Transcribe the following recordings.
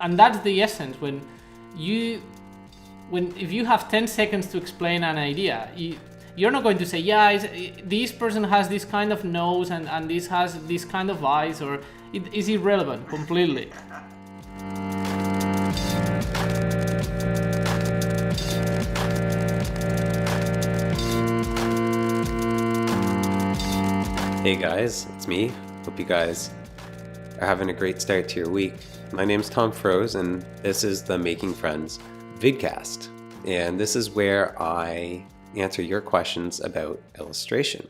And that's the essence. If you have 10 seconds to explain an idea, you're not going to say, yeah, this person has this kind of nose and this has this kind of eyes, or it is irrelevant completely. Hey guys, it's me. Hope you guys are having a great start to your week. My name's Tom Froese and this is the Making Friends vidcast. And this is where I answer your questions about illustration.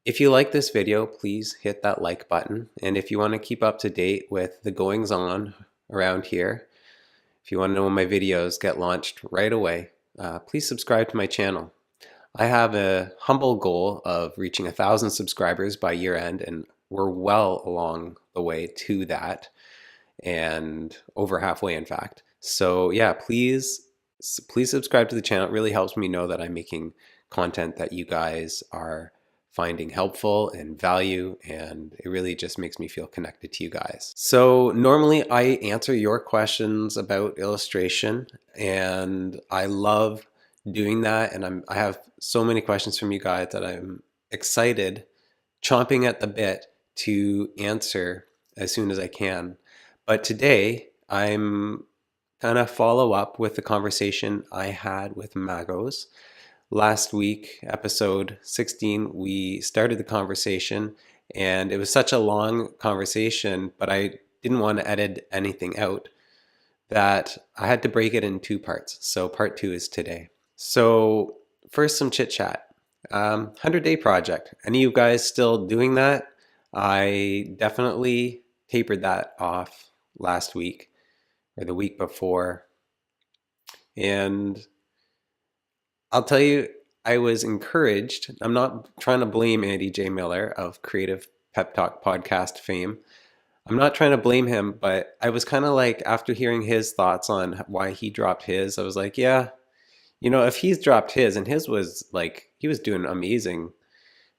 If you like this video, please hit that like button. And if you want to keep up to date with the goings on around here, if you want to know when my videos get launched right away, please subscribe to my channel. I have a humble goal of reaching 1,000 subscribers by year end, and we're well along the way to that, and over halfway in fact. So yeah, please subscribe to the channel. It really helps me know that I'm making content that you guys are finding helpful and value, and it really just makes me feel connected to you guys. So normally I answer your questions about illustration, and I love doing that, and I have so many questions from you guys that I'm excited, chomping at the bit to answer as soon as I can. But today I'm gonna follow up with the conversation I had with Magoz. Last week, episode 16, we started the conversation and it was such a long conversation, but I didn't want to edit anything out, that I had to break it in two parts. So part 2 is today. So first, some chit chat. 100-day project. Any of you guys still doing that? I definitely tapered that off last week or the week before. And I'll tell you, I was encouraged. I'm not trying to blame Andy J. Miller of Creative Pep Talk podcast fame. I'm not trying to blame him, but I was kind of like, after hearing his thoughts on why he dropped his, I was like, yeah, you know, if he's dropped his, and his was like, he was doing amazing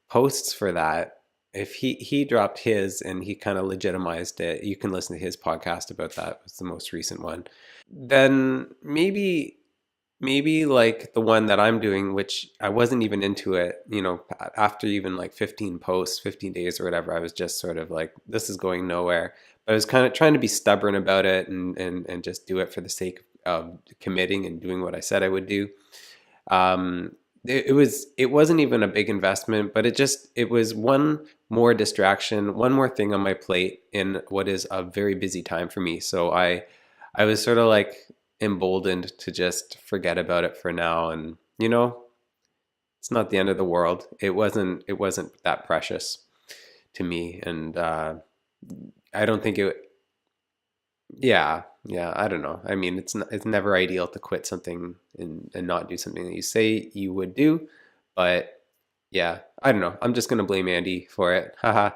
posts for that. If he dropped his and he kind of legitimized it, you can listen to his podcast about that. It's the most recent one. Then maybe like the one that I'm doing, which I wasn't even into it, you know, after even like 15 posts, 15 days or whatever, I was just sort of like, this is going nowhere. But I was kind of trying to be stubborn about it and just do it for the sake of committing and doing what I said I would do. It wasn't even a big investment, but it was one more distraction, one more thing on my plate in what is a very busy time for me. So I was sort of like emboldened to just forget about it for now, and you know, it's not the end of the world. It wasn't that precious to me, and I don't think it. Yeah, I don't know. I mean, it's never ideal to quit something and not do something that you say you would do, but yeah, I don't know. I'm just gonna blame Andy for it. Haha.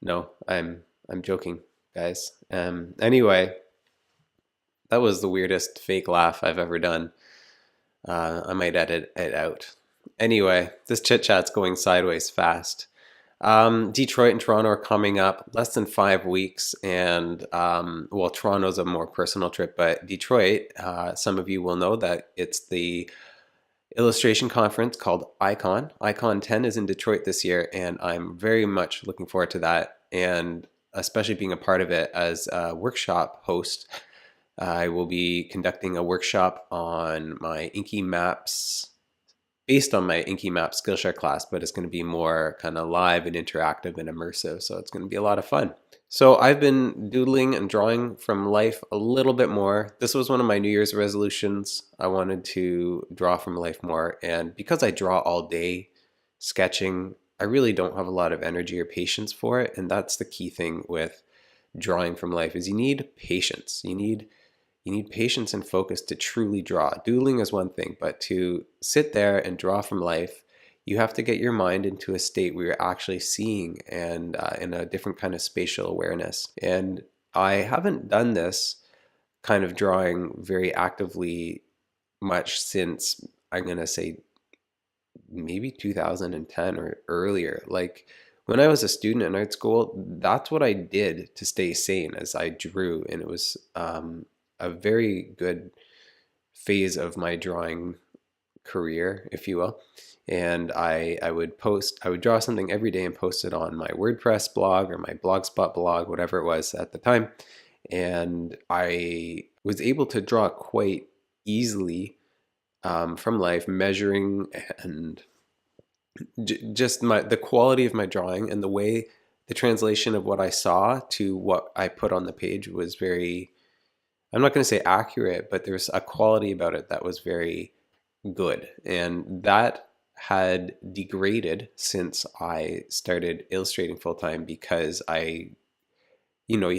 No, I'm joking, guys. Anyway, that was the weirdest fake laugh I've ever done. I might edit it out. Anyway, this chit chat's going sideways fast. Detroit and Toronto are coming up less than 5 weeks, and well, Toronto's a more personal trip, but Detroit, some of you will know that it's the illustration conference called Icon. Icon 10 is in Detroit this year, and I'm very much looking forward to that, and especially being a part of it as a workshop host. I will be conducting a workshop on my Inky Maps, based on my Inky Maps Skillshare class, but it's going to be more kind of live and interactive and immersive, so it's going to be a lot of fun. So I've been doodling and drawing from life a little bit more. This was one of my New Year's resolutions. I wanted to draw from life more, and because I draw all day sketching, I really don't have a lot of energy or patience for it, and that's the key thing with drawing from life, is you need patience. You need patience and focus to truly draw. Doodling is one thing, but to sit there and draw from life, you have to get your mind into a state where you're actually seeing and in a different kind of spatial awareness. And I haven't done this kind of drawing very actively much since, I'm going to say, maybe 2010 or earlier. Like when I was a student in art school, that's what I did to stay sane as I drew. And it was a very good phase of my drawing career, if you will. And I would draw something every day and post it on my WordPress blog or my Blogspot blog, whatever it was at the time. And I was able to draw quite easily from life, measuring and just the quality of my drawing and the way the translation of what I saw to what I put on the page was very, I'm not going to say accurate, but there's a quality about it that was very good. And that had degraded since I started illustrating full time, because you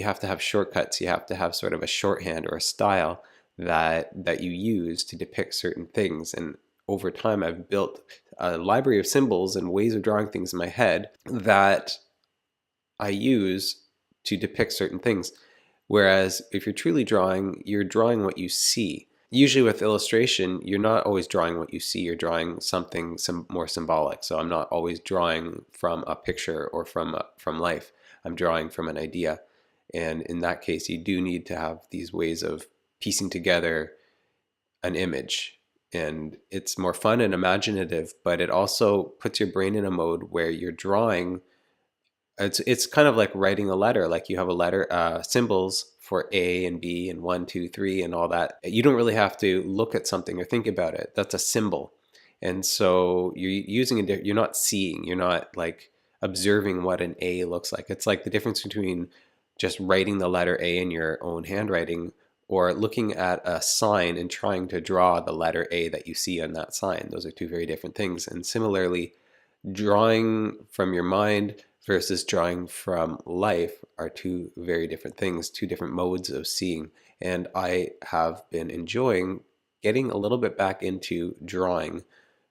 have to have shortcuts. You have to have sort of a shorthand or a style that you use to depict certain things. And over time, I've built a library of symbols and ways of drawing things in my head that I use to depict certain things. Whereas if you're truly drawing, you're drawing what you see. Usually with illustration, you're not always drawing what you see. You're drawing something more symbolic. So I'm not always drawing from a picture or from life. I'm drawing from an idea. And in that case, you do need to have these ways of piecing together an image. And it's more fun and imaginative, but it also puts your brain in a mode where you're drawing. It's kind of like writing a letter. Like you have a letter, symbols for A and B and 1, 2, 3 and all that. You don't really have to look at something or think about it. That's a symbol. And so you're using you're not seeing, you're not like observing what an A looks like. It's like the difference between just writing the letter A in your own handwriting or looking at a sign and trying to draw the letter A that you see on that sign. Those are two very different things. And similarly, drawing from your mind versus drawing from life are two very different things, two different modes of seeing. And I have been enjoying getting a little bit back into drawing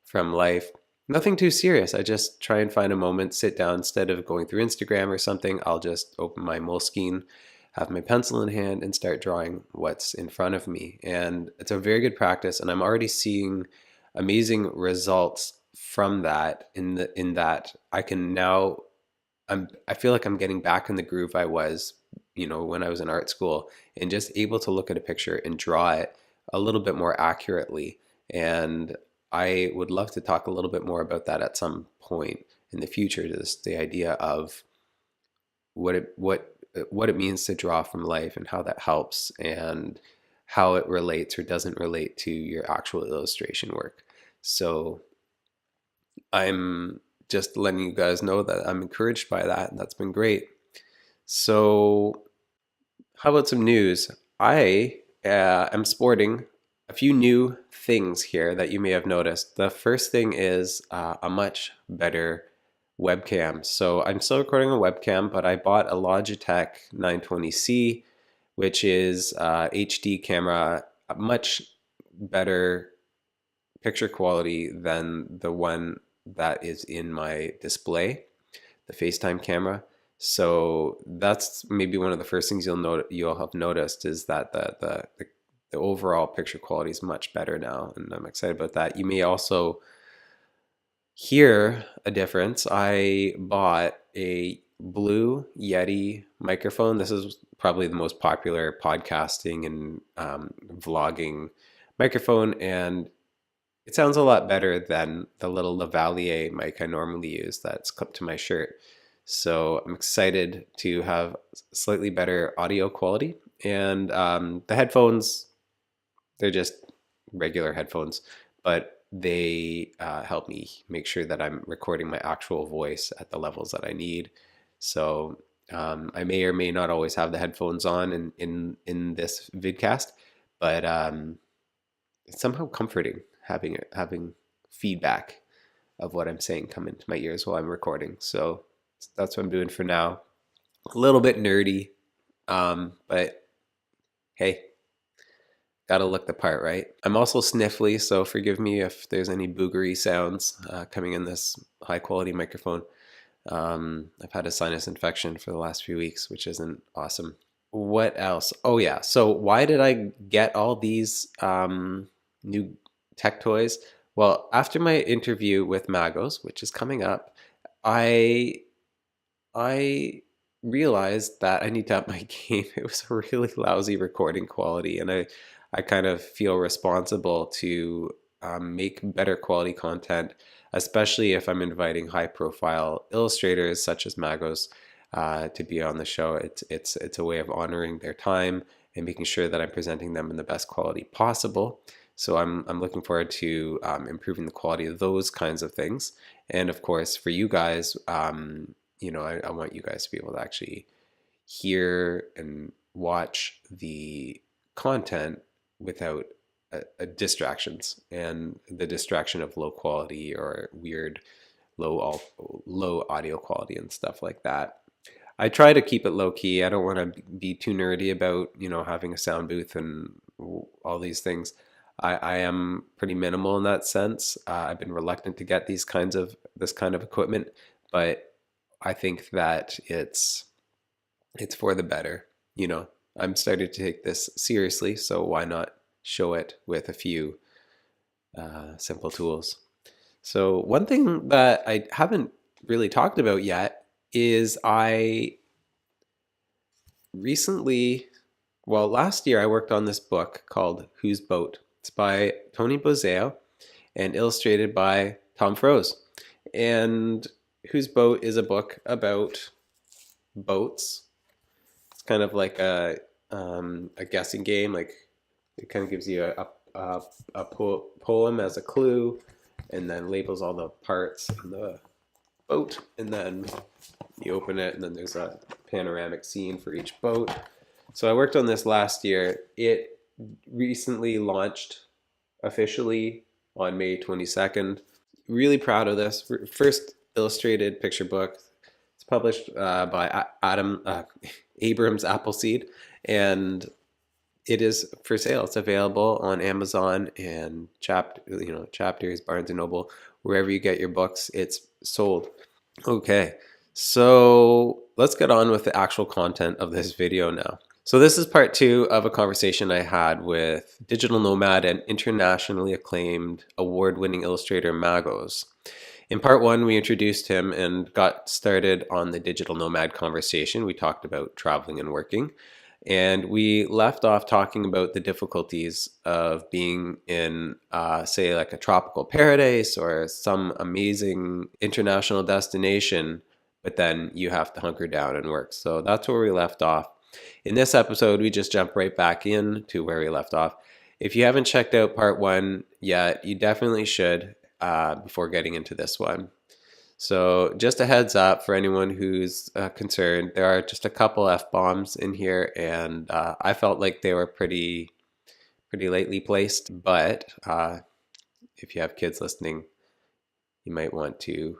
from life. Nothing too serious. I just try and find a moment, sit down. Instead of going through Instagram or something, I'll just open my Moleskine, have my pencil in hand, and start drawing what's in front of me. And it's a very good practice, and I'm already seeing amazing results from that. In that I can now, I feel like I'm getting back in the groove I was, when I was in art school, and just able to look at a picture and draw it a little bit more accurately. And I would love to talk a little bit more about that at some point in the future, just the idea of what it means to draw from life and how that helps and how it relates or doesn't relate to your actual illustration work. So I'm just letting you guys know that I'm encouraged by that, and that's been great. So how about some news? I am sporting a few new things here that you may have noticed. The first thing is a much better webcam. So I'm still recording on webcam, but I bought a Logitech 920C, which is HD camera, a much better picture quality than the one that is in my display, the FaceTime camera. So that's maybe one of the first things you'll have noticed, is that the overall picture quality is much better now, and I'm excited about that. You may also hear a difference. I bought a Blue Yeti microphone. This is probably the most popular podcasting and vlogging microphone, and it sounds a lot better than the little lavalier mic I normally use that's clipped to my shirt. So I'm excited to have slightly better audio quality. And the headphones, they're just regular headphones, but they help me make sure that I'm recording my actual voice at the levels that I need. So I may or may not always have the headphones on in this vidcast, but it's somehow comforting having feedback of what I'm saying come into my ears while I'm recording. So that's what I'm doing for now. A little bit nerdy, but hey, gotta look the part, right? I'm also sniffly, so forgive me if there's any boogery sounds coming in this high quality microphone. I've had a sinus infection for the last few weeks, which isn't awesome. What else? Oh yeah, so why did I get all these new tech toys? Well, after my interview with Magoz, which is coming up, I I realized that I need to up my game. It was a really lousy recording quality, and I kind of feel responsible to make better quality content, especially if I'm inviting high-profile illustrators such as Magoz to be on the show. It's a way of honoring their time and making sure that I'm presenting them in the best quality possible. So I'm looking forward to improving the quality of those kinds of things. And of course, for you guys, I want you guys to be able to actually hear and watch the content without distractions and the distraction of low quality or weird low audio quality and stuff like that. I try to keep it low key. I don't want to be too nerdy about, having a sound booth and all these things. I am pretty minimal in that sense. I've been reluctant to get this kind of equipment, but I think that it's for the better. I'm starting to take this seriously, so why not show it with a few simple tools? So one thing that I haven't really talked about yet is I recently, well, last year I worked on this book called Whose Boat? It's by Tony Bozeo and illustrated by Tom Froese. And Whose Boat is a book about boats. It's kind of like a guessing game. Like it kind of gives you a poem as a clue, and then labels all the parts in the boat, and then you open it, and then there's a panoramic scene for each boat. So I worked on this last year. It recently launched officially on May 22nd. Really proud of this. First illustrated picture book. It's published by Abrams Appleseed, and it is for sale. It's available on Amazon and Chapters, Barnes and Noble, wherever you get your books. It's sold. Okay, so let's get on with the actual content of this video now. So this is part 2 of a conversation I had with digital nomad and internationally acclaimed award-winning illustrator Magoz. In part 1, we introduced him and got started on the digital nomad conversation. We talked about traveling and working, and we left off talking about the difficulties of being in, say, like a tropical paradise or some amazing international destination, but then you have to hunker down and work. So that's where we left off. In this episode, we just jump right back in to where we left off. If you haven't checked out part 1 yet, you definitely should before getting into this one. So just a heads up for anyone who's concerned, there are just a couple F-bombs in here, and I felt like they were pretty lightly placed, but if you have kids listening, you might want to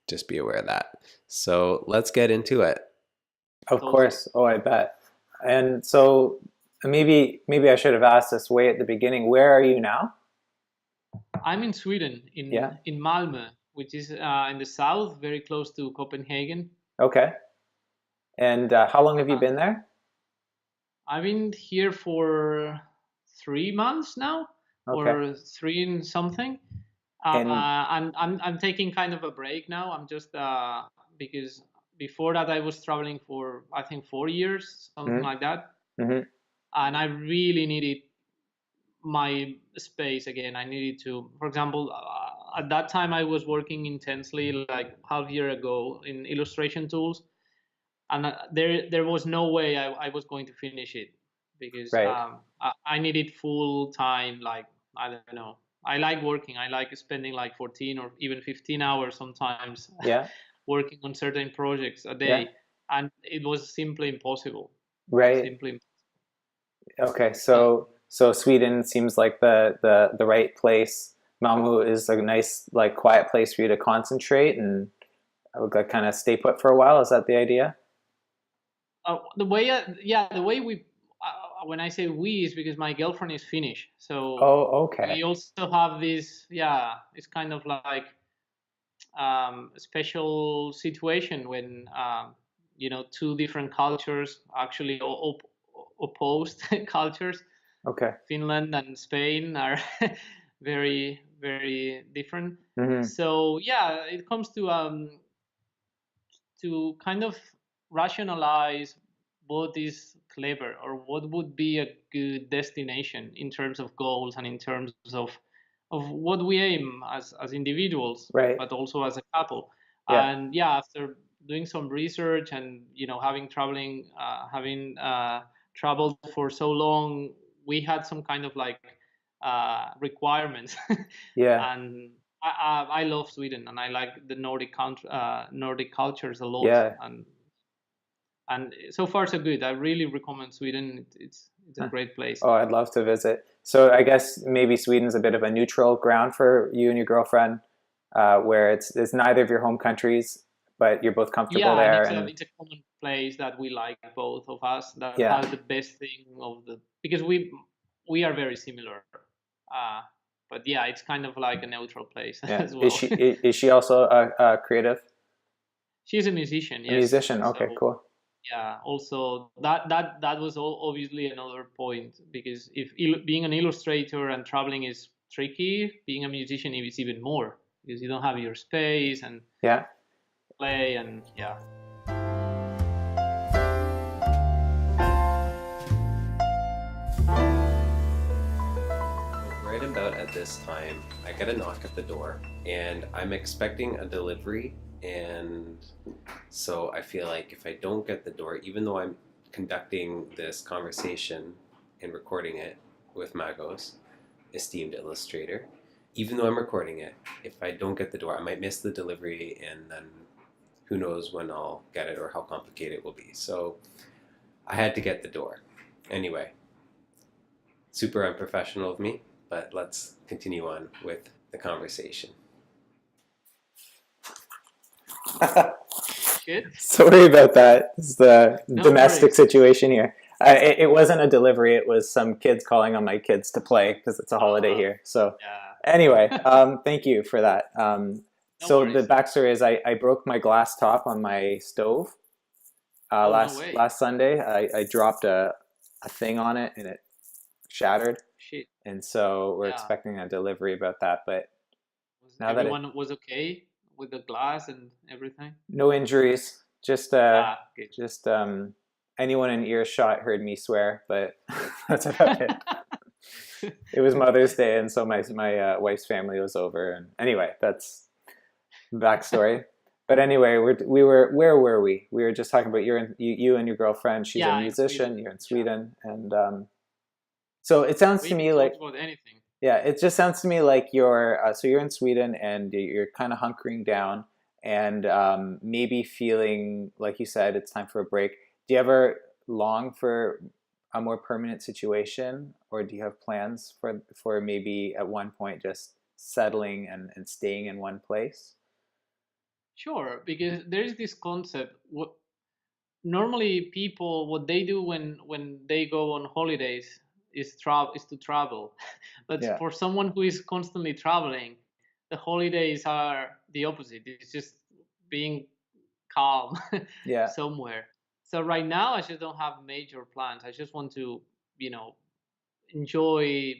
just be aware of that. So let's get into it. Of course. Oh, I bet. And so maybe I should have asked this way at the beginning. Where are you now? I'm in Sweden, in Malmö, which is in the south, very close to Copenhagen. Okay. And how long have you been there? I've been here for 3 months now, or 3 and something. I'm taking kind of a break now. I'm just because before that I was traveling for I think 4 years, something like that, and I really needed my space again. I needed to, for example, at that time I was working intensely, like half year ago, in illustration.tools, and there was no way I was going to finish it because I needed full time. Like, I don't know, I like working. I like spending like 14 or even 15 hours sometimes working on certain projects a day, and it was simply impossible. Okay, so Sweden seems like the right place. Malmö is a nice, like, quiet place for you to concentrate and kind of stay put for a while. Is that the idea? The way we, when I say we, is because my girlfriend is Finnish. So we also have this, it's kind of like a special situation when, two different cultures, actually opposed cultures. Okay. Finland and Spain are very, very different. So it comes to to kind of rationalize what is clever or what would be a good destination in terms of goals and in terms of what we aim as individuals, Right. but also as a couple. Yeah. And yeah, after doing some research and having traveled for so long, we had some kind of like requirements. Yeah. And I love Sweden, and I like the Nordic cultures a lot. Yeah. And so far so good. I really recommend Sweden. It's a great place. Oh, I'd love to visit. So I guess maybe Sweden's a bit of a neutral ground for you and your girlfriend, where it's neither of your home countries, but you're both comfortable there. And it's a common place that we like, both of us, that Yeah. has the best thing because we are very similar. But yeah, it's kind of like a neutral place as well. Is she also a creative? She's a musician. Yes. A musician. Okay, so, cool. Yeah. Also, that was obviously another point, because if being an illustrator and traveling is tricky, being a musician is even more, because you don't have your space and play and yeah. Right about at this time, I get a knock at the door, and I'm expecting a delivery. And so I feel like if I don't get the door, even though I'm conducting this conversation and recording it with Magoz, esteemed illustrator, even though I'm recording it, if I don't get the door, I might miss the delivery, and then who knows when I'll get it or how complicated it will be. So I had to get the door. Anyway, super unprofessional of me, but let's continue on with the conversation. Sorry about that. It's the domestic situation here. It wasn't a delivery. It was some kids calling on my kids to play because it's a holiday here. So anyway, thank you for that. So the backstory is I broke my glass top on my stove last Sunday. I dropped a thing on it and it shattered. Shit. And so we're expecting a delivery about that. But now everyone was okay with the glass and everything? No injuries. Just anyone in earshot heard me swear, but that's about it. It was Mother's Day, and so my wife's family was over. And anyway, that's backstory. But anyway, where were we? We were just talking about you and your girlfriend. She's a musician. You're in Sweden, and so it sounds to me like about anything. Yeah, it just sounds to me like you're in Sweden and you're kind of hunkering down and maybe feeling, like you said, it's time for a break. Do you ever long for a more permanent situation, or do you have plans for maybe at one point just settling and staying in one place? Sure, because there is this concept. Normally people, what they do when they go on holidays is to travel. But for someone who is constantly traveling, the holidays are the opposite. It's just being calm somewhere. So right now I just don't have major plans. I just want to, enjoy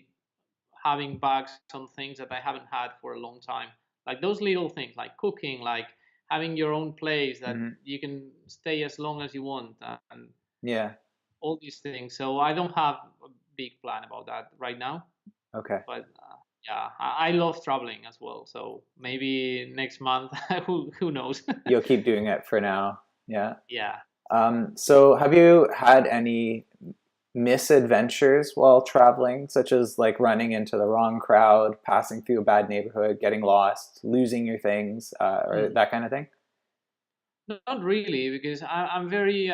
having back some things that I haven't had for a long time. Like those little things, like cooking, like having your own place that you can stay as long as you want, and all these things. So I don't have a big plan about that right now. Okay. But I love traveling as well. So maybe next month, who knows? You'll keep doing it for now. Yeah. Yeah. So have you had any misadventures while traveling, such as like running into the wrong crowd, passing through a bad neighborhood, getting lost, losing your things, or that kind of thing? Not really, because I'm very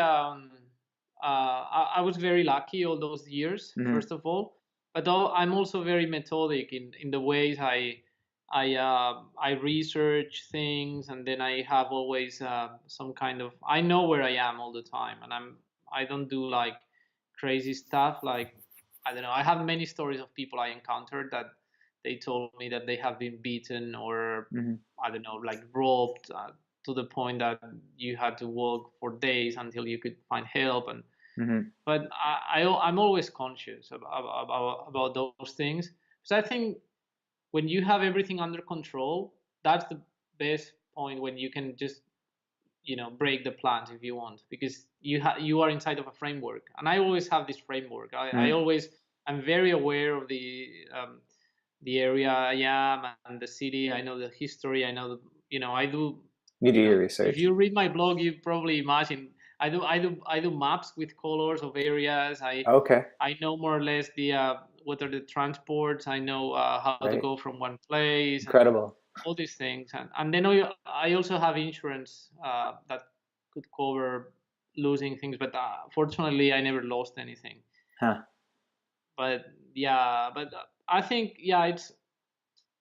I was very lucky all those years, first of all, but I'm also very methodic in the ways I research things, and then I have always some kind of, I know where I am all the time, and I don't do like crazy stuff. Like, I don't know, I have many stories of people I encountered that they told me that they have been beaten or I don't know, like robbed to the point that you had to walk for days until you could find help. And but I'm always conscious about those things, because I think when you have everything under control, that's the best point, when you can just break the plans if you want, because you are inside of a framework. And I always have this framework. I'm very aware of the area I am and the city. I know the history. I know I do. You do your If research. you read my blog, you probably imagine I do maps with colors of areas. Okay. I know more or less what are the transports. I know how to go from one place. Incredible. All these things, and then I also have insurance that could cover losing things, but fortunately I never lost anything. But I think it's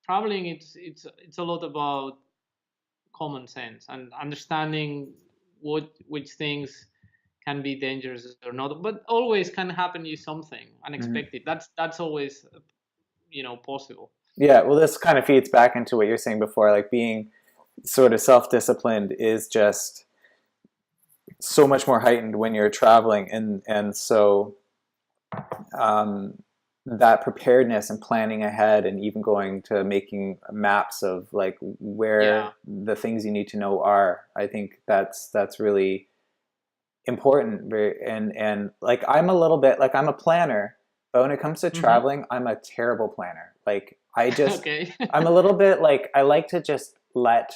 traveling. It's a lot about common sense and understanding which things can be dangerous or not, but always can happen you something unexpected. That's always possible. Yeah, well, this kind of feeds back into what you're saying before, like being sort of self-disciplined is just so much more heightened when you're traveling, and so that preparedness and planning ahead, and even going to making maps of like where the things you need to know are. I think that's really important. And like I'm a little bit like I'm a planner, but when it comes to traveling, I'm a terrible planner. Like I just I'm a little bit like I like to just let,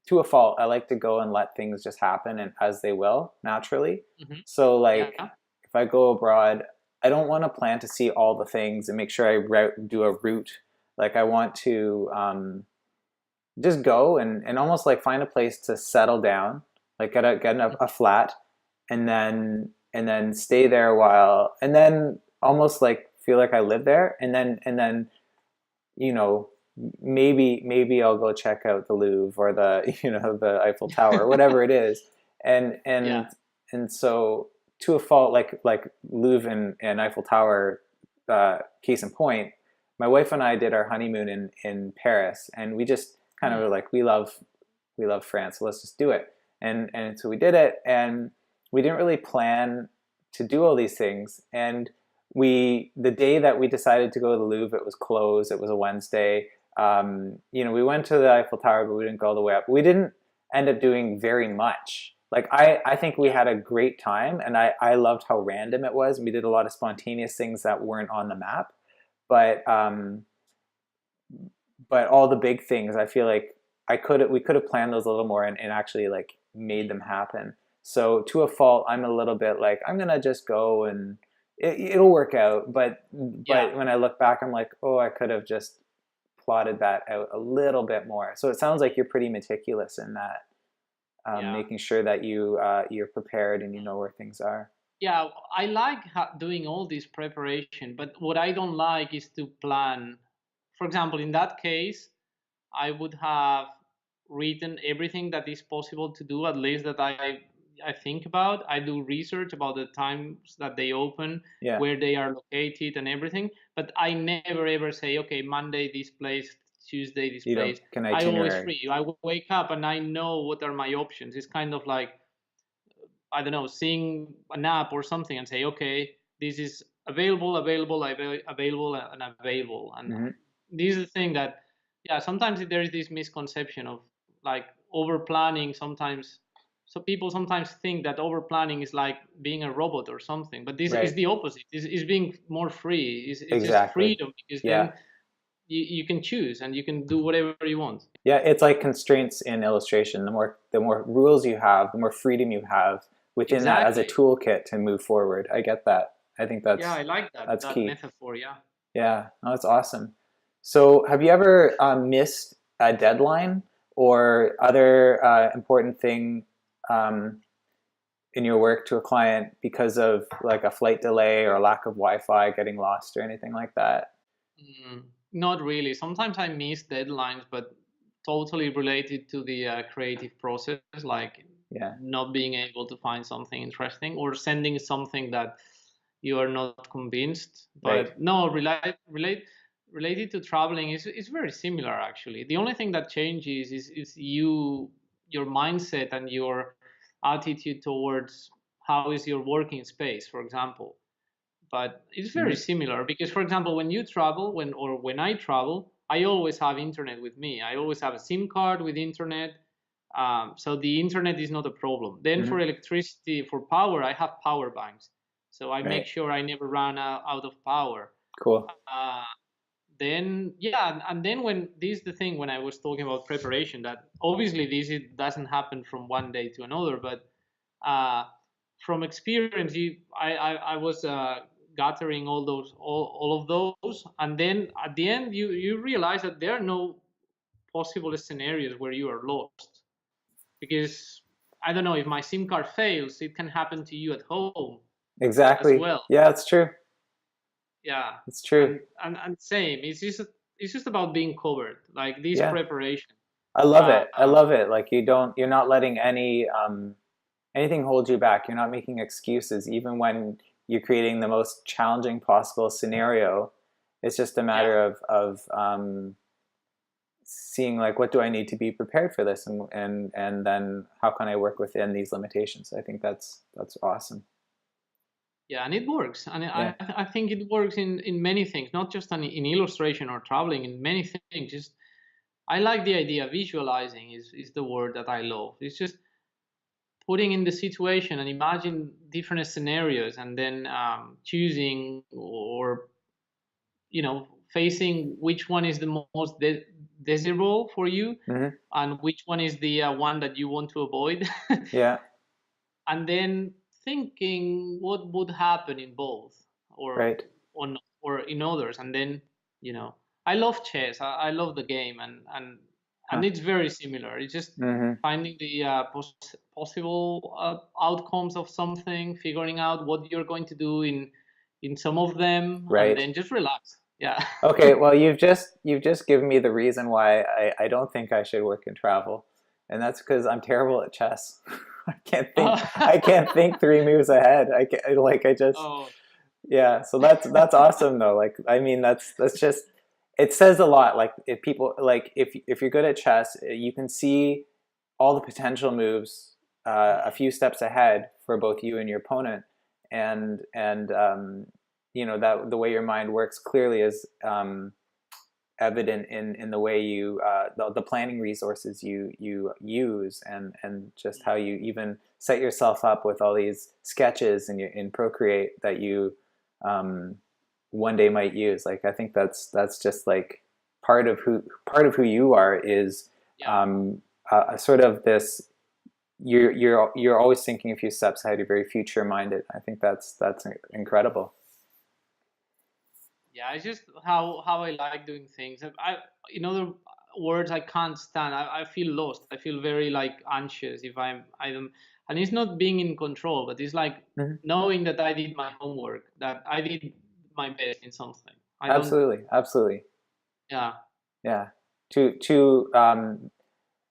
to a fault, I like to go and let things just happen and as they will naturally. So like if I go abroad, I don't want to plan to see all the things and make sure I do a route. Like I want to just go and almost like find a place to settle down, like get a flat, and then stay there a while, and then almost like feel like I live there, and then maybe I'll go check out the Louvre or the Eiffel Tower or whatever it is, and so to a fault, like Louvre and Eiffel Tower, case in point, my wife and I did our honeymoon in Paris, and we just kind of were like, we love France, so let's just do it. And so we did it, and we didn't really plan to do all these things. And the day that we decided to go to the Louvre, it was closed. It was a Wednesday. We went to the Eiffel Tower, but we didn't go all the way up. We didn't end up doing very much. Like I think we had a great time, and I loved how random it was. We did a lot of spontaneous things that weren't on the map, but all the big things, I feel like we could have planned those a little more and actually like made them happen. So to a fault, I'm a little bit like, I'm gonna just go and it'll work out. But when I look back, I'm like, oh, I could have just plotted that out a little bit more. So it sounds like you're pretty meticulous in that, making sure that you're prepared and you know where things are. Yeah, I like doing all this preparation, but what I don't like is to plan. For example, in that case, I would have written everything that is possible to do, at least that I think about. I do research about the times that they open, where they are located and everything. But I never ever say, okay, Monday this place, Tuesday this place. I always free. I wake up and I know what are my options. It's kind of like, I don't know, seeing an app or something and say, okay, this is available. And this is the thing that, sometimes there is this misconception of like over planning sometimes. So people sometimes think that over planning is like being a robot or something, but this is the opposite. Is being more free. It's just freedom, because then you can choose and you can do whatever you want. Yeah, it's like constraints in illustration. The more rules you have, the more freedom you have within that as a toolkit to move forward. I get that. I think that's I like that. That's key. Metaphor. Yeah, no, that's awesome. So have you ever missed a deadline or other important thing in your work to a client because of like a flight delay or a lack of Wi-Fi, getting lost or anything like that? Not really. Sometimes I miss deadlines, but totally related to the creative process, like not being able to find something interesting or sending something that you are not convinced. But no, related to traveling is very similar, actually. The only thing that changes is your mindset and your attitude towards how is your working space, for example. But it's very similar, because, for example, when you travel, when I travel, I always have internet with me. I always have a SIM card with internet. So the internet is not a problem. Then for electricity, for power, I have power banks. So I make sure I never run out of power. Cool. Then, yeah, and then when this is the thing when I was talking about preparation, that obviously it doesn't happen from one day to another, but from experience, I was gathering all of those, and then at the end you realize that there are no possible scenarios where you are lost, because I don't know, if my SIM card fails, it can happen to you at home Exactly. as well. Yeah, it's true. Yeah, it's true. And same. It's just about being covered, like this preparation. I love it. I love it. Like you're not letting anything hold you back. You're not making excuses, even when you're creating the most challenging possible scenario. It's just a matter of seeing, like, what do I need to be prepared for this, and then how can I work within these limitations. I think that's awesome. Yeah, and it works, and I think it works in many things, not just in illustration or traveling. In many things, just I like the idea. Visualizing is the word that I love. It's just putting in the situation and imagine different scenarios, and then choosing, or facing which one is the most desirable for you, and which one is the one that you want to avoid. Yeah. And then thinking what would happen in both, or in others. And then I love chess. I love the game, and it's very similar. It's just finding the possible outcomes of something, figuring out what you're going to do in some of them, and then just relax. Yeah. Okay, well, you've just given me the reason why I don't think I should work in travel, and that's because I'm terrible at chess. I can't think 3 moves ahead. Yeah. So that's awesome though. Like, I mean, that's just, it says a lot. Like, if people, like, if you're good at chess, you can see all the potential moves a few steps ahead for both you and your opponent, and that the way your mind works clearly is evident in the way you the planning resources you use, and just how you even set yourself up with all these sketches in Procreate that you one day might use. Like, I think that's just like part of who you are, is sort of this, you're always thinking a few steps ahead. You're very future minded. I think that's incredible. Yeah, it's just how I like doing things. In other words, I can't stand. I feel lost. I feel very, like, anxious if I don't. And it's not being in control, but it's like knowing that I did my homework, that I did my best in something. Absolutely. Yeah. Yeah.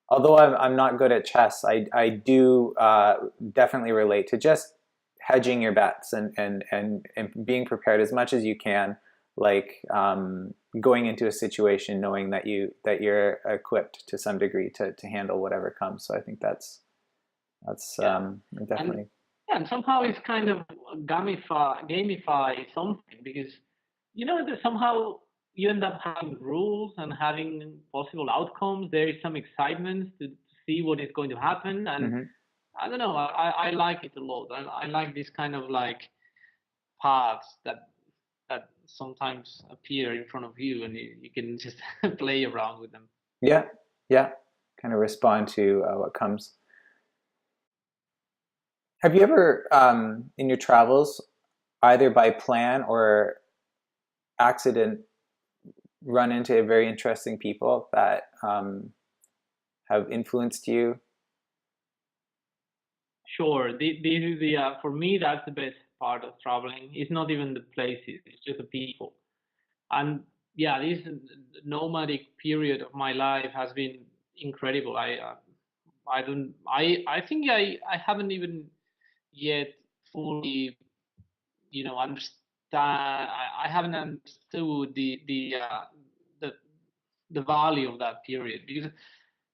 Although I'm not good at chess, I do definitely relate to just hedging your bets and being prepared as much as you can. Like, going into a situation knowing that you're equipped to some degree to handle whatever comes. So I think that's definitely. And somehow it's kind of gamify something, because that somehow you end up having rules and having possible outcomes. There is some excitement to see what is going to happen, and I don't know. I like it a lot. I like this kind of, like, paths that sometimes appear in front of you, and you can just play around with them. Yeah. Kind of respond to what comes. Have you ever, in your travels, either by plan or accident, run into very interesting people that have influenced you? Sure. This is for me, that's the best part of traveling. It's not even the places, it's just the people. And yeah, this nomadic period of my life has been incredible. I think I haven't even yet fully understand. I haven't understood the value of that period, because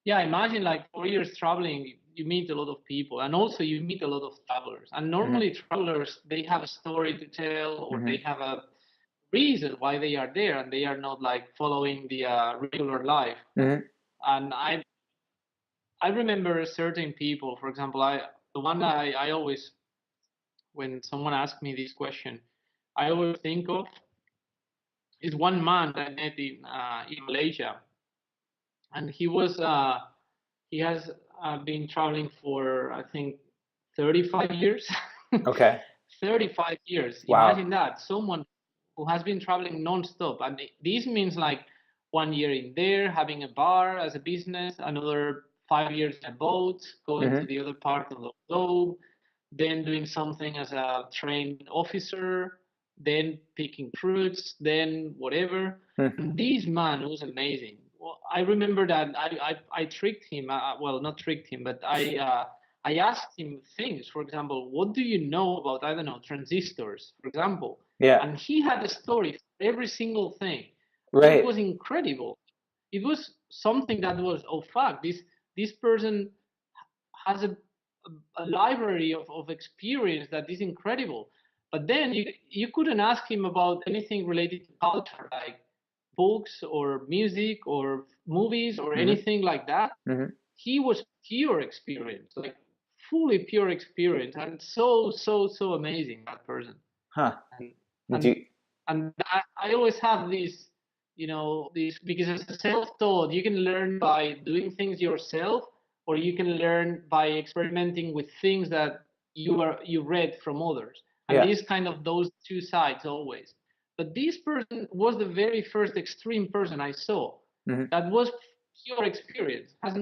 imagine, like, 4 years traveling, you meet a lot of people, and also you meet a lot of travelers, and normally travelers, they have a story to tell, or they have a reason why they are there, and they are not, like, following the regular life. And I remember certain people, for example, the one I always, when someone asks me this question, I always think of is one man that I met in Malaysia, and he has been traveling for I think 35 years. Okay. 35 years. Wow. Imagine that. Someone who has been traveling non-stop. And this means like 1 year in there, having a bar as a business, another 5 years in a boat, going to the other part of the globe, then doing something as a trained officer, then picking fruits, then whatever. This man was amazing. Well, I remember that I tricked him. Well, not tricked him, but I asked him things. For example, what do you know about, I don't know, transistors, for example? Yeah. And he had a story for every single thing. Right. It was incredible. It was something that was, oh fuck, this person has a library of experience that is incredible. But then you couldn't ask him about anything related to culture, like books or music or movies or anything like that. He was pure experience, like fully pure experience, and so amazing, that person. Huh. And I always have this, this, because as a self-taught, you can learn by doing things yourself, or you can learn by experimenting with things that you read from others. And these kind of those two sides always. But this person was the very first extreme person I saw. That was pure experience. Has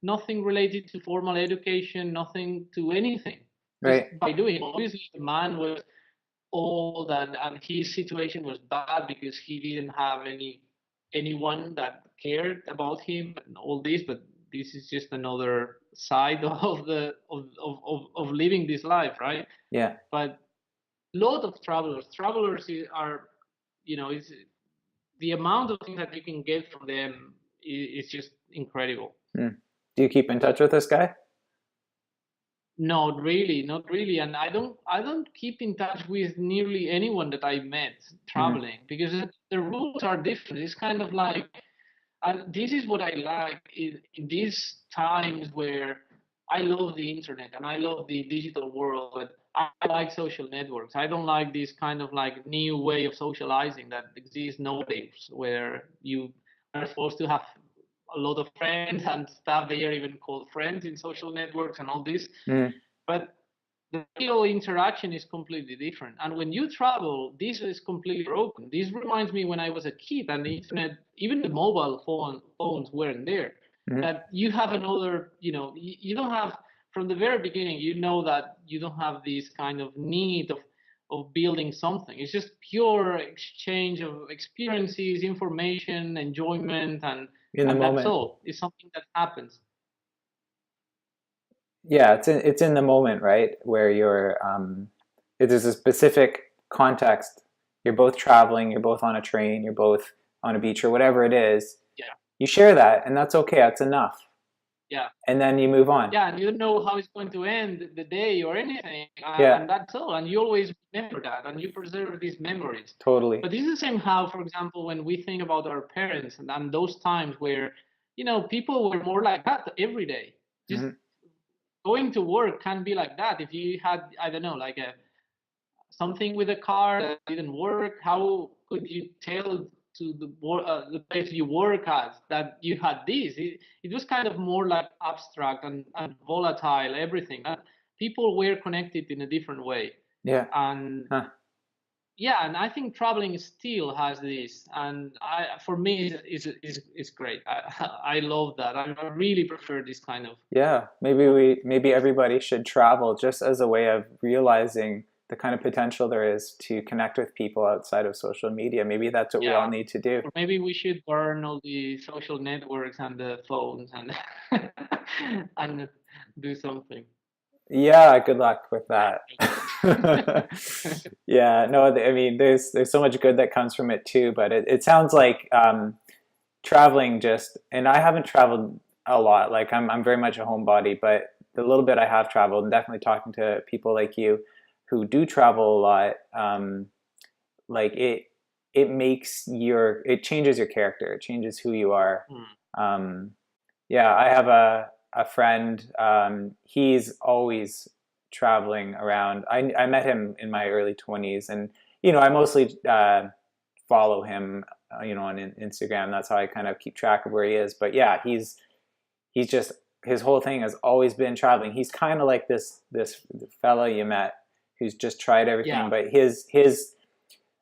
nothing related to formal education, nothing to anything. Right. Just by doing. Obviously, the man was old, and his situation was bad because he didn't have anyone that cared about him and all this. But this is just another side of the of living this life, right? Yeah. But a lot of travelers are, it's the amount of things that you can get from them is just incredible. Do you keep in touch with this guy? Not really, and I don't keep in touch with nearly anyone that I met traveling, because the rules are different. It's kind of like, and this is what I like in these times where I love the internet and I love the digital world, but I like social networks. I don't like this kind of like new way of socializing that exists nowadays, where you are supposed to have a lot of friends and stuff. They are even called friends in social networks and all this. But the real interaction is completely different. And when you travel, this is completely broken. This reminds me when I was a kid and the internet, even the mobile phones weren't there. That you have another, you don't have, from the very beginning, that you don't have this kind of need of building something. It's just pure exchange of experiences, information, enjoyment, and that's all. It's something that happens. Yeah, it's in the moment, right? Where you're there's a specific context. You're both traveling, you're both on a train, you're both on a beach or whatever it is. Yeah. You share that, and that's okay. That's enough. Yeah. And then you move on. Yeah, and you don't know how it's going to end the day or anything. And that's all. And you always remember that, and you preserve these memories. Totally. But this is the same how, for example, when we think about our parents and those times where, people were more like that every day. Just going to work can be like that. If you had, I don't know, like something with a car that didn't work, how could you tell to the place you work at that you had this? It was kind of more like abstract and volatile, everything. People were connected in a different way. Yeah. And yeah, and I think traveling still has this, and for me is great. I love that. I really prefer this kind of. Yeah, maybe everybody should travel just as a way of realizing the kind of potential there is to connect with people outside of social media. Maybe that's what we all need to do. Or maybe we should burn all the social networks and the phones and and do something. Yeah, good luck with that. Yeah, no, I mean, there's so much good that comes from it too, but it sounds like traveling and I haven't traveled a lot. Like I'm very much a homebody, but the little bit I have traveled, and definitely talking to people like you who do travel a lot, like it changes your character. It changes who you are. Yeah, I have a friend. He's always traveling around. I met him in my early 20s, and I mostly follow him, on Instagram. That's how I kind of keep track of where he is. But yeah, he's just, his whole thing has always been traveling. He's kind of like this fella you met who's just tried everything. Yeah. But his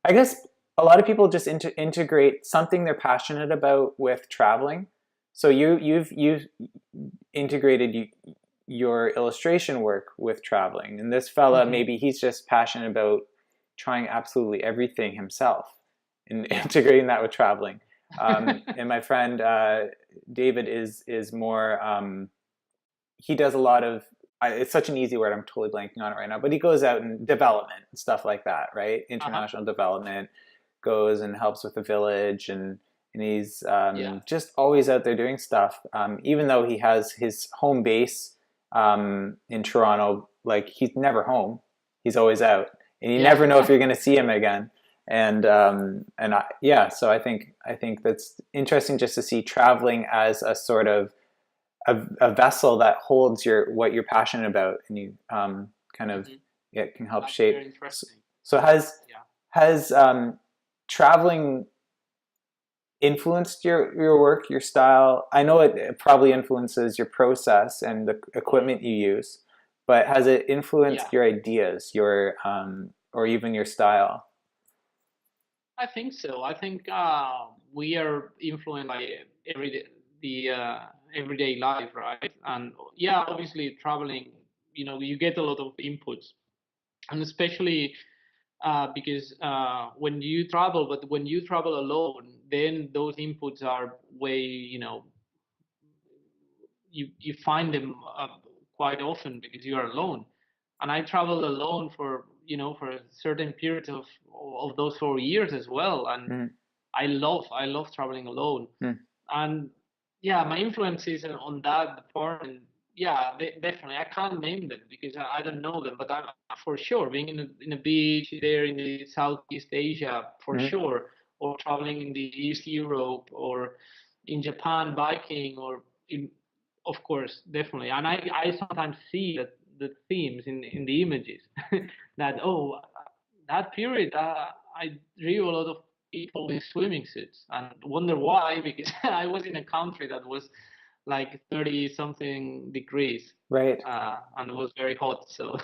I guess a lot of people just integrate something they're passionate about with traveling. So you've integrated your illustration work with traveling, and this fella, maybe he's just passionate about trying absolutely everything himself and integrating that with traveling. And my friend David is more, he does a lot of, it's such an easy word, I'm totally blanking on it right now, but he goes out and development and stuff like that, right? International development, goes and helps with the village, and he's just always out there doing stuff. Even though he has his home base in Toronto, like he's never home. He's always out, and you never know if you're going to see him again. And so I think that's interesting, just to see traveling as a sort of a vessel that holds what you're passionate about, and you kind of it can help That's shape. very interesting. So has traveling influenced your work, your style? I know it probably influences your process and the equipment you use, but has it influenced your ideas, your or even your style? I think so. I think we are influenced by everyday life, right? And yeah, obviously traveling, you get a lot of inputs, and especially because when you travel, but when you travel alone, then those inputs are way, you find them quite often because you are alone. And I traveled alone for a certain period of those 4 years as well, and I love traveling alone. And yeah, my influence is on that part, and yeah, definitely I can't name them because I don't know them, but I'm for sure being in a beach there in the Southeast Asia for sure, or traveling in the East Europe, or in Japan biking, or of course, definitely. And I sometimes see that the themes in the images that that period I drew a lot of people with swimming suits, and wonder why, because I was in a country that was like 30 something degrees, right? And it was very hot, so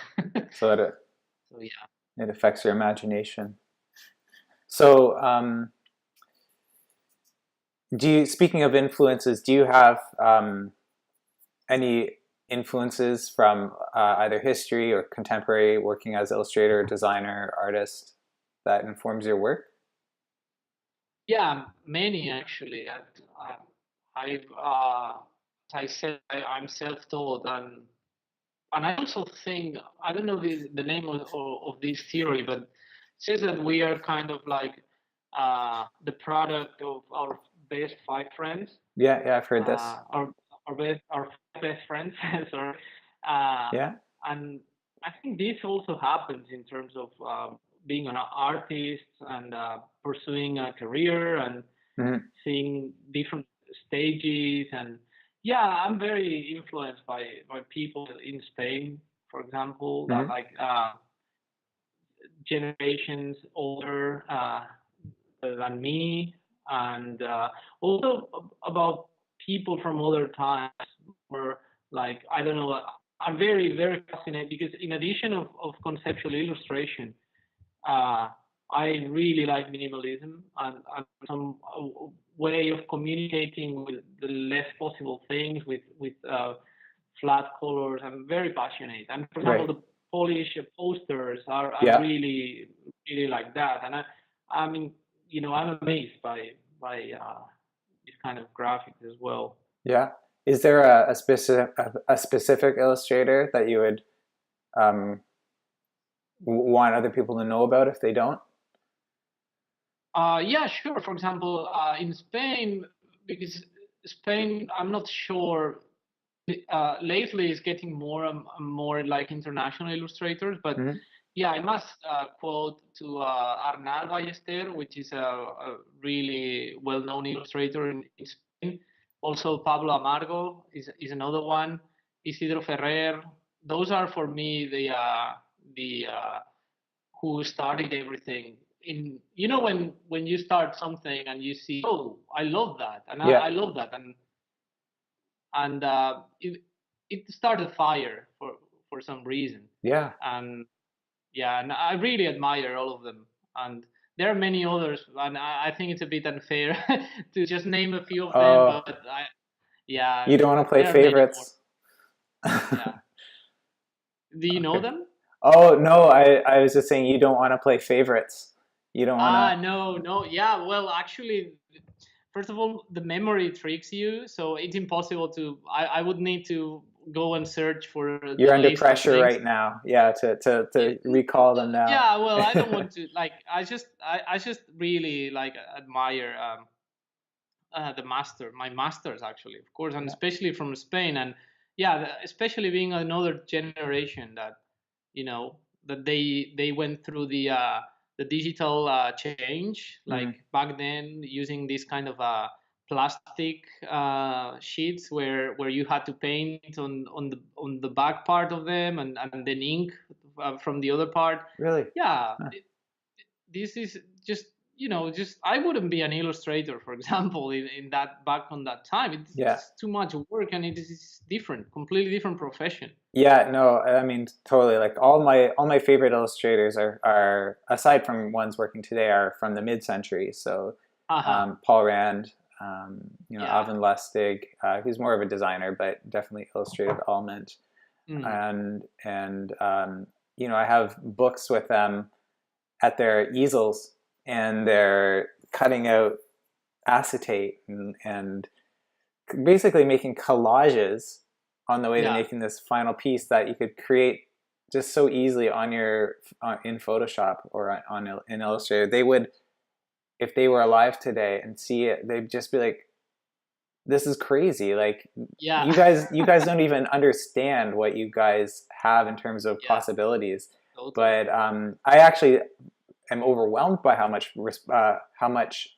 so yeah, it affects your imagination. So speaking of influences, do you have any influences from either history or contemporary, working as illustrator, designer, artist, that informs your work? Yeah, many actually. As I said, I'm self-taught, and I also think, I don't know the name of this theory, but it says that we are kind of like the product of our best 5 friends. Yeah, I've heard this. Our best friends, sorry. Yeah. And I think this also happens in terms of being an artist and pursuing a career and seeing different stages. And yeah, I'm very influenced by people in Spain, for example, that like generations older than me, and also about people from other times, where, like, I don't know, I'm very, very fascinated because in addition of conceptual illustration, I really like minimalism and some way of communicating with the less possible things with flat colors. I'm very passionate. And for example, the Polish posters are really, really like that. And I mean, I'm amazed by this kind of graphics as well. Yeah. Is there a specific illustrator that you would want other people to know about if they don't? Yeah, sure. For example, in Spain, because Spain, I'm not sure. Lately, is getting more and more like international illustrators, but yeah, I must quote to Arnal Ballester, which is a really well-known illustrator in Spain. Also, Pablo Amargo is another one. Isidro Ferrer. Those are for me the who started everything. In when you start something and you see, oh, I love that, and I love that, and it started fire for some reason. Yeah. And I really admire all of them. And there are many others, and I think it's a bit unfair to just name a few of them. But you don't want to play favorites. Yeah. Do you know them? Oh no, I was just saying you don't want to play favorites. You don't want to. No. Yeah, well, actually, first of all, the memory tricks you, so it's impossible to. I would need to go and search for. You're under pressure right now. Yeah, to recall them now. Yeah, well, I don't want to like. I just really like admire my masters actually, of course, and especially from Spain, and especially being another generation that that they went through the digital change, like back then using this kind of plastic sheets where you had to paint on the back part of them and then ink from the other part. Really? Yeah. This is just I wouldn't be an illustrator, for example, in that back on that time. It's too much work, and it is different, completely different profession. Yeah, no, I mean totally. Like all my favorite illustrators are aside from ones working today are from the mid-century. So Paul Rand, Alvin Lustig, who's more of a designer but definitely illustrated element, and I have books with them at their easels, and they're cutting out acetate and basically making collages on the way to making this final piece that you could create just so easily in Photoshop or in Illustrator. They would, if they were alive today and see it, they'd just be like, this is crazy. Like, you guys don't even understand what you guys have in terms of possibilities. Totally. But I actually am overwhelmed by how much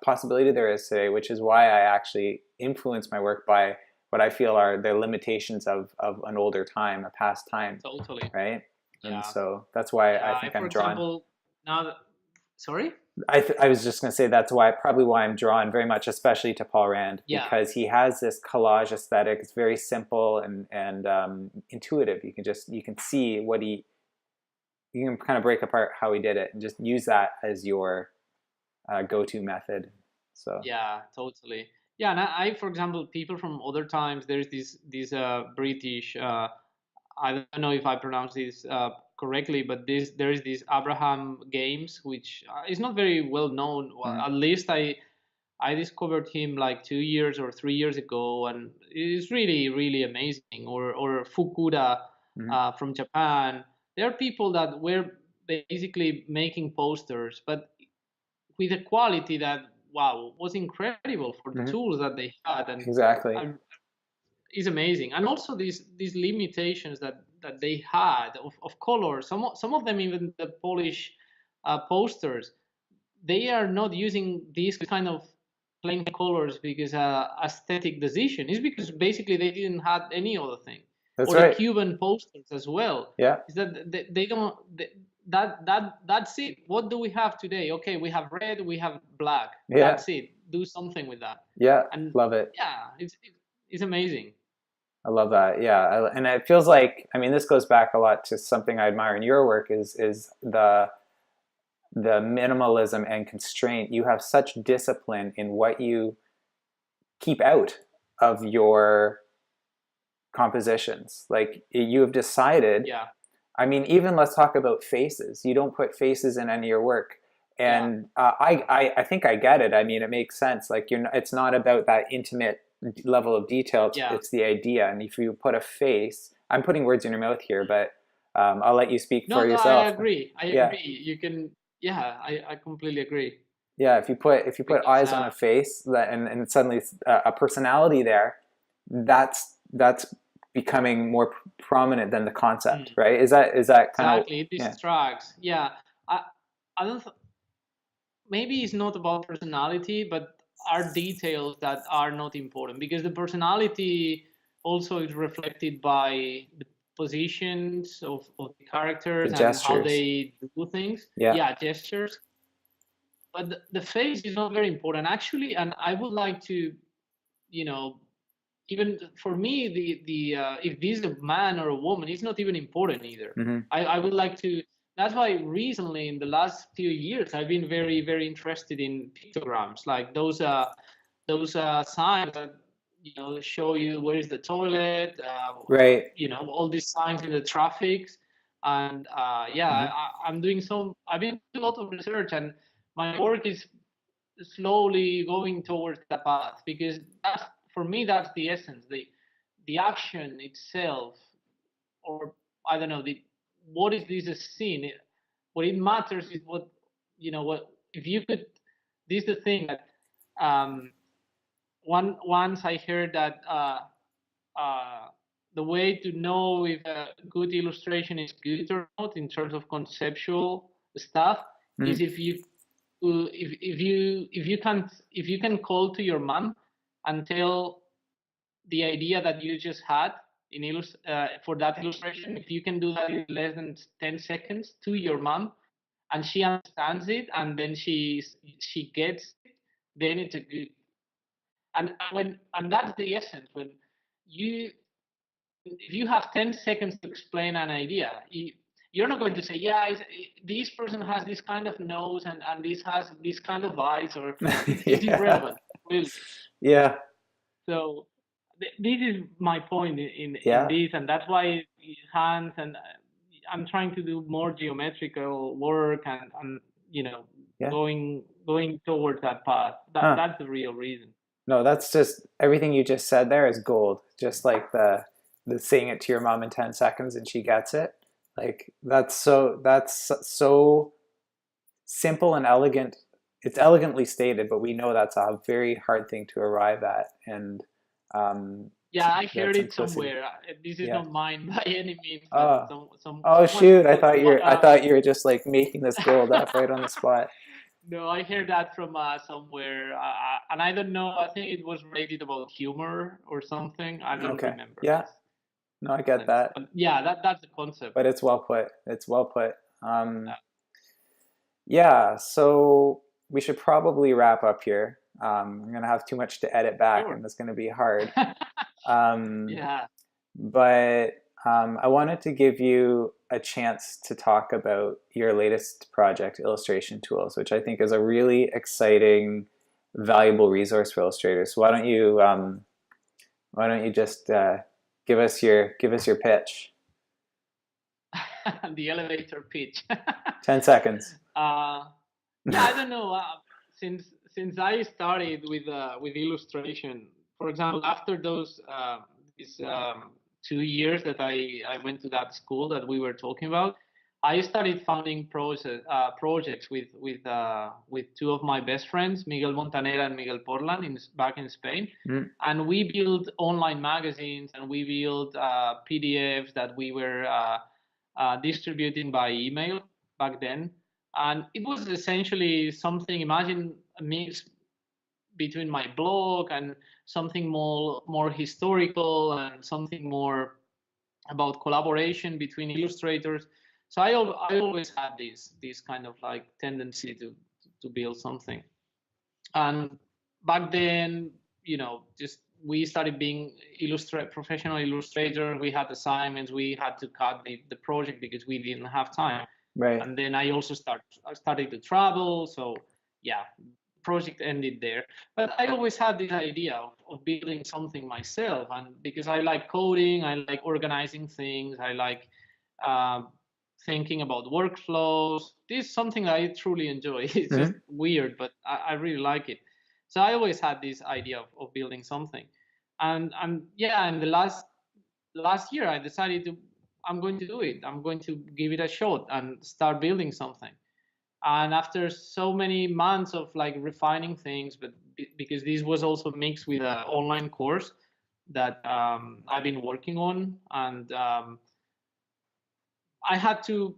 possibility there is today, which is why I actually influence my work by what I feel are the limitations of an older time, a past time. Totally. Right? Yeah. And so that's why I think I'm drawn. For example, sorry? I was just going to say that's probably why I'm drawn very much, especially to Paul Rand, because he has this collage aesthetic. It's very simple and intuitive. You can see what you can kind of break apart how he did it and just use that as your go-to method. So yeah, totally. Yeah, and I for example, people from other times, there's this British, I don't know if I pronounce this correctly, but there is this Abraham Games, which is not very well known. Well, at least I discovered him like 2 years or 3 years ago, and it's really, really amazing. Or Fukura from Japan. There are people that were basically making posters, but with a quality that was incredible for the tools that they had. And exactly. Is amazing. And also these limitations that they had of color. Some of them, even the Polish posters, they are not using these kind of plain colors because aesthetic decision. It's because basically they didn't have any other thing. That's or right. The Cuban posters as well. Yeah. Is that they don't. That's it. What do we have today? Okay, we have red, we have black. Yeah. That's it. Do something with that. Yeah. And love it. Yeah, it's amazing. I love that. Yeah, and it feels like, I mean, this goes back a lot to something I admire in your work is the minimalism and constraint. You have such discipline in what you keep out of your compositions. Like you have decided. Yeah. I mean, even let's talk about faces. You don't put faces in any of your work, and I think I get it. I mean, it makes sense. Like it's not about that intimate level of detail. It's the idea. And if you put a face, I'm putting words in your mouth here, but I'll let you speak for yourself. I agree. I agree. You can. Yeah, I completely agree. Yeah, if you put eyes on a face and suddenly a personality there, that's becoming more prominent than the concept, right? Is that kind exactly? It distracts. Yeah, I don't. Maybe it's not about personality, but are details that are not important, because the personality also is reflected by the positions of the characters and how they do things. Yeah, gestures. But the face is not very important actually, and I would like to, even for me, the if this is a man or a woman, it's not even important either. I would like to. That's why recently, in the last few years, I've been very, very interested in pictograms, like those signs that show you where is the toilet, right? All these signs in the traffics, and I'm doing I've been doing a lot of research, and my work is slowly going towards that path, because that's, for me, that's the essence, the action itself, or I don't know, what is this a scene? What it matters is what if you could. This is the thing that once I heard that the way to know if a good illustration is good or not in terms of conceptual stuff is if you can call to your mom and tell the idea that you just had for that illustration. If you can do that in less than 10 seconds to your mom, and she understands it, and then she gets it, then it's a good. And that's the essence. When if you have 10 seconds to explain an idea, you're not going to say, this person has this kind of nose, and this has this kind of eyes, or it's irrelevant, really. Yeah. So this is my point in this, and that's why hands, and I'm trying to do more geometrical work, and going towards that path. That's the real reason. No, that's just everything you just said there is gold. Just like the saying it to your mom in 10 seconds and she gets it. Like that's so simple and elegant. It's elegantly stated, but we know that's a very hard thing to arrive at. And I heard it somewhere. This is not mine by any means. Shoot! I thought you were just like making this gold up right on the spot. No, I heard that from somewhere, and I don't know. I think it was related about humor or something. I don't remember. Yeah. No, I get that. But that's the concept. But it's well put. It's well put. So we should probably wrap up here. I'm gonna have too much to edit back, and it's gonna be hard. But I wanted to give you a chance to talk about your latest project, Illustration Tools, which I think is a really exciting, valuable resource for illustrators. So why don't you just give us your pitch? The elevator pitch. 10 seconds. I don't know. Since I started with illustration, for example, after those 2 years that I went to that school that we were talking about, I started founding projects with two of my best friends, Miguel Montanera and Miguel Portland, back in Spain. And we built online magazines, and we built PDFs that we were distributing by email back then. And it was essentially something, imagine a mix between my blog and something more historical, and something more about collaboration between illustrators. So I always had this kind of like tendency to build something. And back then, just we started being professional illustrators. We had assignments. We had to cut the project because we didn't have time. Right. And then I also started to travel. So project ended there. But I always had this idea of building something myself, and because I like coding, I like organizing things, I like thinking about workflows. This is something I truly enjoy. It's just weird, but I really like it. So I always had this idea of building something, and in the last year I decided I'm going to do it. I'm going to give it a shot and start building something. And after so many months of like refining things, but because this was also mixed with an online course that I've been working on, and I had to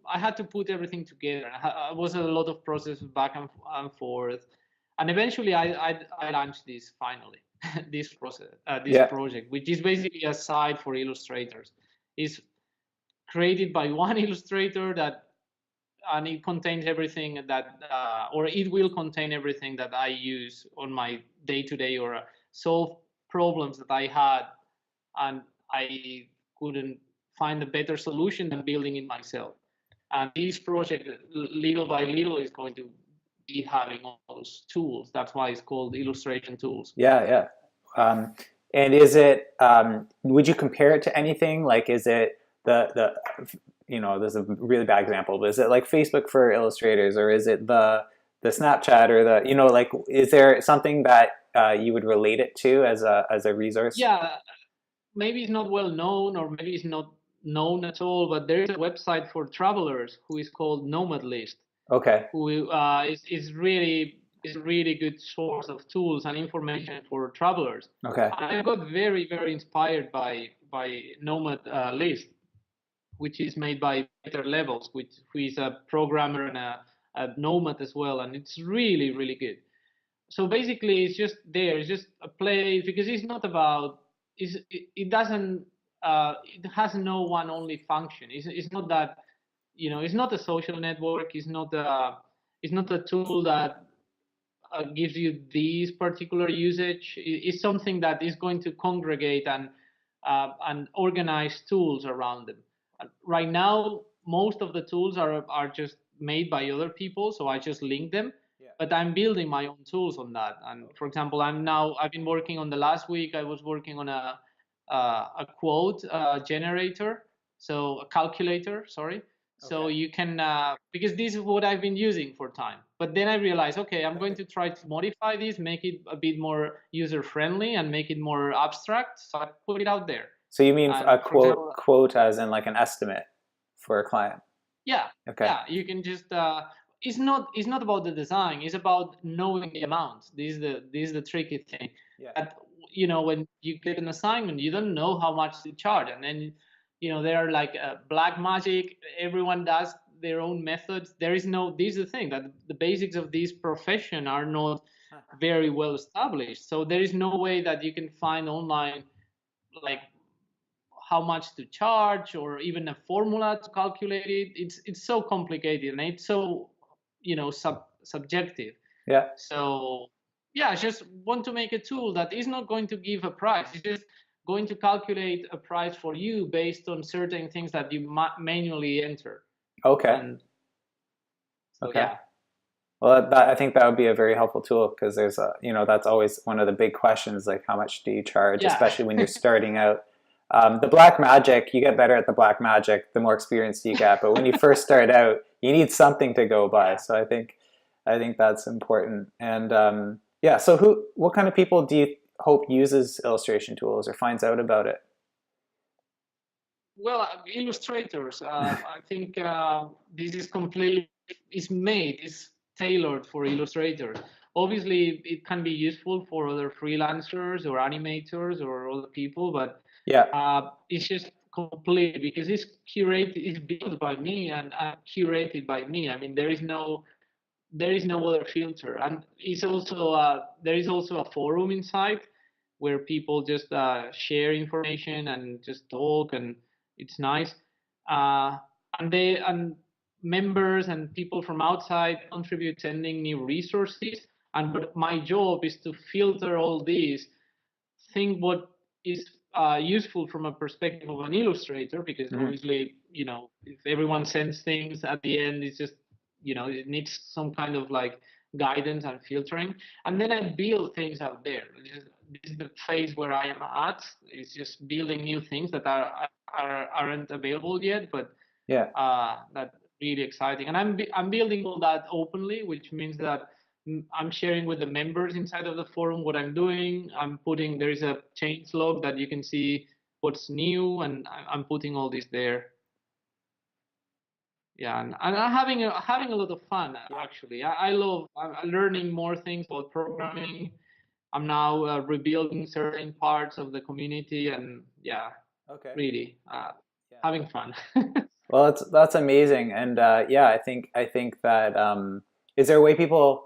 put everything together. It was a lot of process back and forth, And eventually I launched this finally, this process, this project, which is basically a site for illustrators. It's created by one illustrator and it contains everything that, or it will contain everything that I use on my day-to-day or solve problems that I had, and I couldn't find a better solution than building it myself. And this project, little by little, is going to be having all those tools. That's why it's called illustration tools. Yeah. And is it, would you compare it to anything? Like, is it the there's a really bad example, but is it like Facebook for illustrators, or is it the Snapchat, or the, like, is there something that you would relate it to as a resource? Yeah, maybe it's not well known, or maybe it's not known at all, but there is a website for travelers who is called Nomad List. Okay. Who is really good source of tools and information for travelers. Okay. I got very, very inspired by Nomad List, which is made by Better Levels, who is a programmer and a nomad as well, and it's really, really good. So basically, it's just a place, because it's not about, it doesn't, it has no one only function. It's not that, it's not a social network. It's not a tool that gives you these particular usage. It's something that is going to congregate and organize tools around them. Right now, most of the tools are just made by other people, so I just link them. Yeah. But I'm building my own tools on that. And for example, I've been working on the last week. I was working on a quote generator, so a calculator. Sorry. Okay. So you can, because this is what I've been using for time. But then I realized, okay, I'm going to try to modify this, make it a bit more user-friendly and make it more abstract. So I put it out there. So you mean a quote as in like an estimate for a client? Yeah. Okay. Yeah, you can just, it's not about the design. It's about knowing the amount. This is the tricky thing. Yeah. That, when you get an assignment, you don't know how much to charge, and then there are like black magic. Everyone does their own methods. This is the thing, that the basics of this profession are not very well established. So there is no way that you can find online like how much to charge, or even a formula to calculate it. It's so complicated, and it's so subjective. Yeah. So yeah, I just want to make a tool that is not going to give a price. It's just going to calculate a price for you based on certain things that you manually enter. Okay. And so, okay. Yeah. Well, I think that would be a very helpful tool, because there's that's always one of the big questions, like how much do you charge, especially when you're starting out. The black magic, you get better at the black magic the more experience you get, but when you first start out, you need something to go by. So I think that's important. And so what kind of people do you hope uses illustration tools or finds out about it? Well, illustrators. I think this is tailored for illustrators. Obviously, it can be useful for other freelancers or animators or other people, but it's just complete, because it's built by me and curated by me. I mean, there is no other filter, and it's also there is also a forum inside where people just share information and just talk, and it's nice. And members and people from outside contribute, sending new resources. But my job is to filter all these, think what is useful from a perspective of an illustrator, because obviously, if everyone sends things at the end, it's just, it needs some kind of like guidance and filtering. And then I build things out there. This is the phase where I am at. It's just building new things that aren't available yet, but that's really exciting. And I'm building all that openly, which means that I'm sharing with the members inside of the forum what I'm doing. There is a change log that you can see what's new, and I'm putting all this there. Yeah, and I'm having a lot of fun, actually. I love learning more things about programming. I'm now rebuilding certain parts of the community, and really having fun. Well, that's amazing, and I think that is there a way people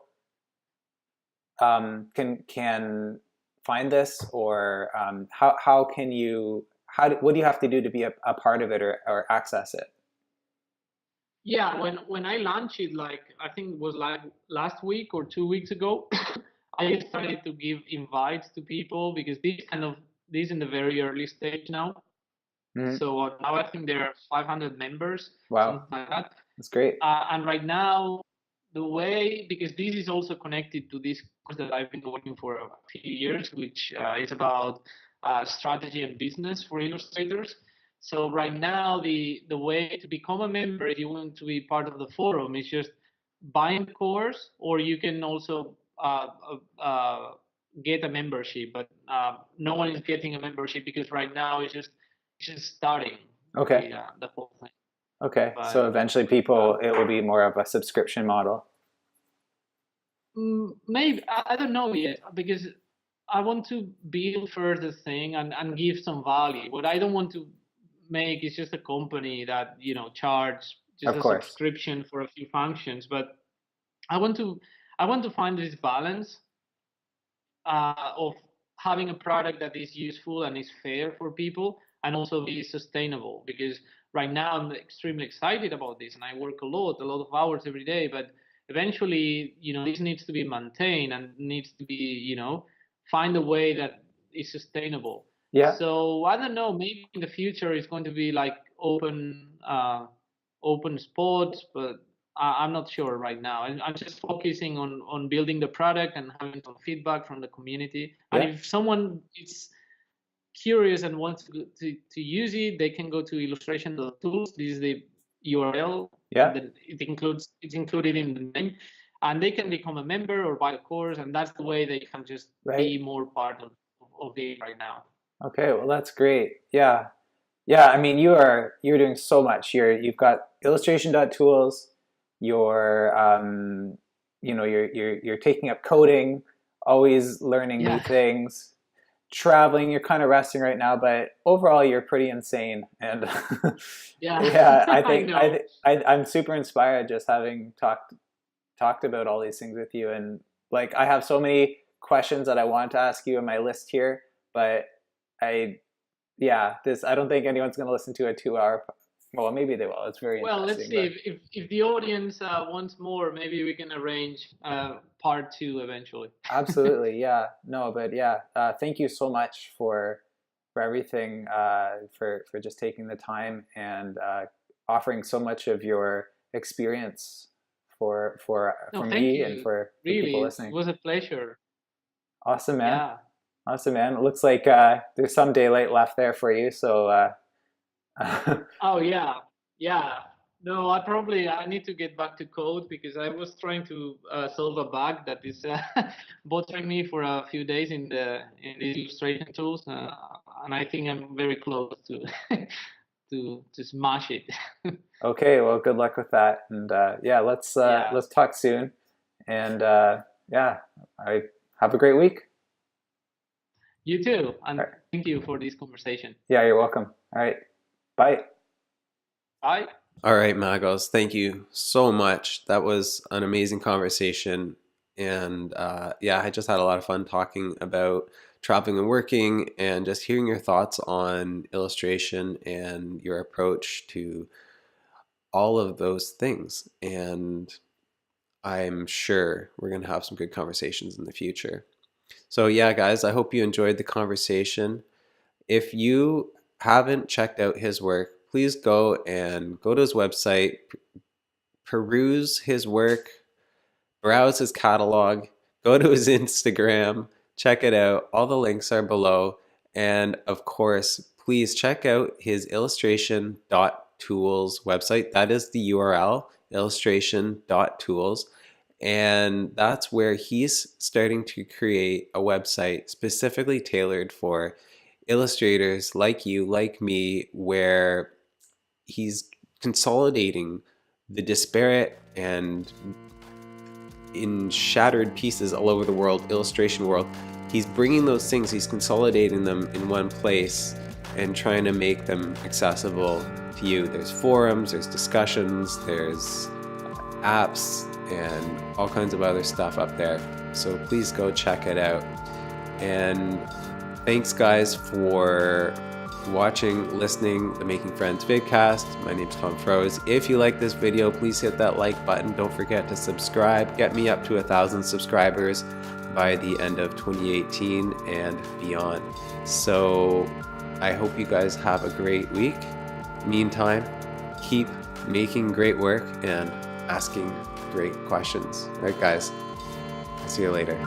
can find this, or how can you what do you have to do to be a part of it or access it? Yeah, when I launched it, like I think it was like last week or 2 weeks ago, I started to give invites to people because this in the very early stage now. Mm-hmm. So now I think there are 500 members, wow, something like that. That's great. And right now, the way, because this is also connected to this course that I've been working for a few years, which is about strategy and business for illustrators. So right now, the way to become a member, if you want to be part of the forum, is just buying the course, or you can also get a membership. But no one is getting a membership because right now it's just starting. Okay. The whole thing. Okay, but, so eventually it will be more of a subscription model. Maybe, I don't know yet, because I want to build first the thing and give some value. What I don't want to make is just a company that, charge just a subscription for a few functions. But I want to find this balance of having a product that is useful and is fair for people, and also be sustainable, because right now I'm extremely excited about this and I work a lot of hours every day, but eventually, this needs to be maintained and needs to be, find a way that is sustainable. Yeah. So I don't know, maybe in the future it's going to be like open spots, but I'm not sure right now. I'm just focusing on building the product and having some feedback from the community. And if someone is curious and wants to use it, they can go to illustration.tools. This is the URL. Yeah. It's included in the name, and they can become a member or buy a course, and that's the way they can just be more part of it right now. Okay, well that's great. Yeah. I mean, you're doing so much. You've got illustration.tools. You're you're taking up coding, always learning new things. Traveling, you're kind of resting right now, but overall you're pretty insane. And I think I'm super inspired just having talked about all these things with you. And like, I have so many questions that I want to ask you in my list here, but I don't think anyone's going to listen to a 2-hour. Well, maybe they will. It's very interesting. Well, let's see. If the audience wants more, maybe we can arrange part 2 eventually. Absolutely, yeah. No, but thank you so much for everything, for just taking the time and offering so much of your experience for me and for people listening. It was a pleasure. Awesome, man. Yeah. Awesome, man. It looks like there's some daylight left there for you, so. Oh yeah. No, I need to get back to code, because I was trying to solve a bug that is bothering me for a few days in the illustration tools, and I think I'm very close to to smash it. Okay, well, good luck with that, and let's talk soon, and I have a great week. You too, and thank you for this conversation. Yeah, you're welcome. All right. Bye. Bye. All right, Magoz, thank you so much. That was an amazing conversation. And I just had a lot of fun talking about traveling and working, and just hearing your thoughts on illustration and your approach to all of those things. And I'm sure we're going to have some good conversations in the future. So yeah, guys, I hope you enjoyed the conversation. If you haven't checked out his work, please go to his website, peruse his work, browse his catalog, go to his Instagram, check it out. All the links are below. And of course, please check out his illustration.tools website. That is the URL, illustration.tools. And that's where he's starting to create a website specifically tailored for illustrators like you, like me, where he's consolidating the disparate and in shattered pieces all over the world, illustration world. He's bringing those things, he's consolidating them in one place and trying to make them accessible to you. There's forums, there's discussions, there's apps, and all kinds of other stuff up there. So please go check it out. And thanks guys for watching, listening, the Making Friends vidcast. My name's Tom Froze. If you like this video, please hit that like button. Don't forget to subscribe. Get me up to 1,000 subscribers by the end of 2018 and beyond. So I hope you guys have a great week. Meantime, keep making great work and asking great questions. All right, guys. See you later.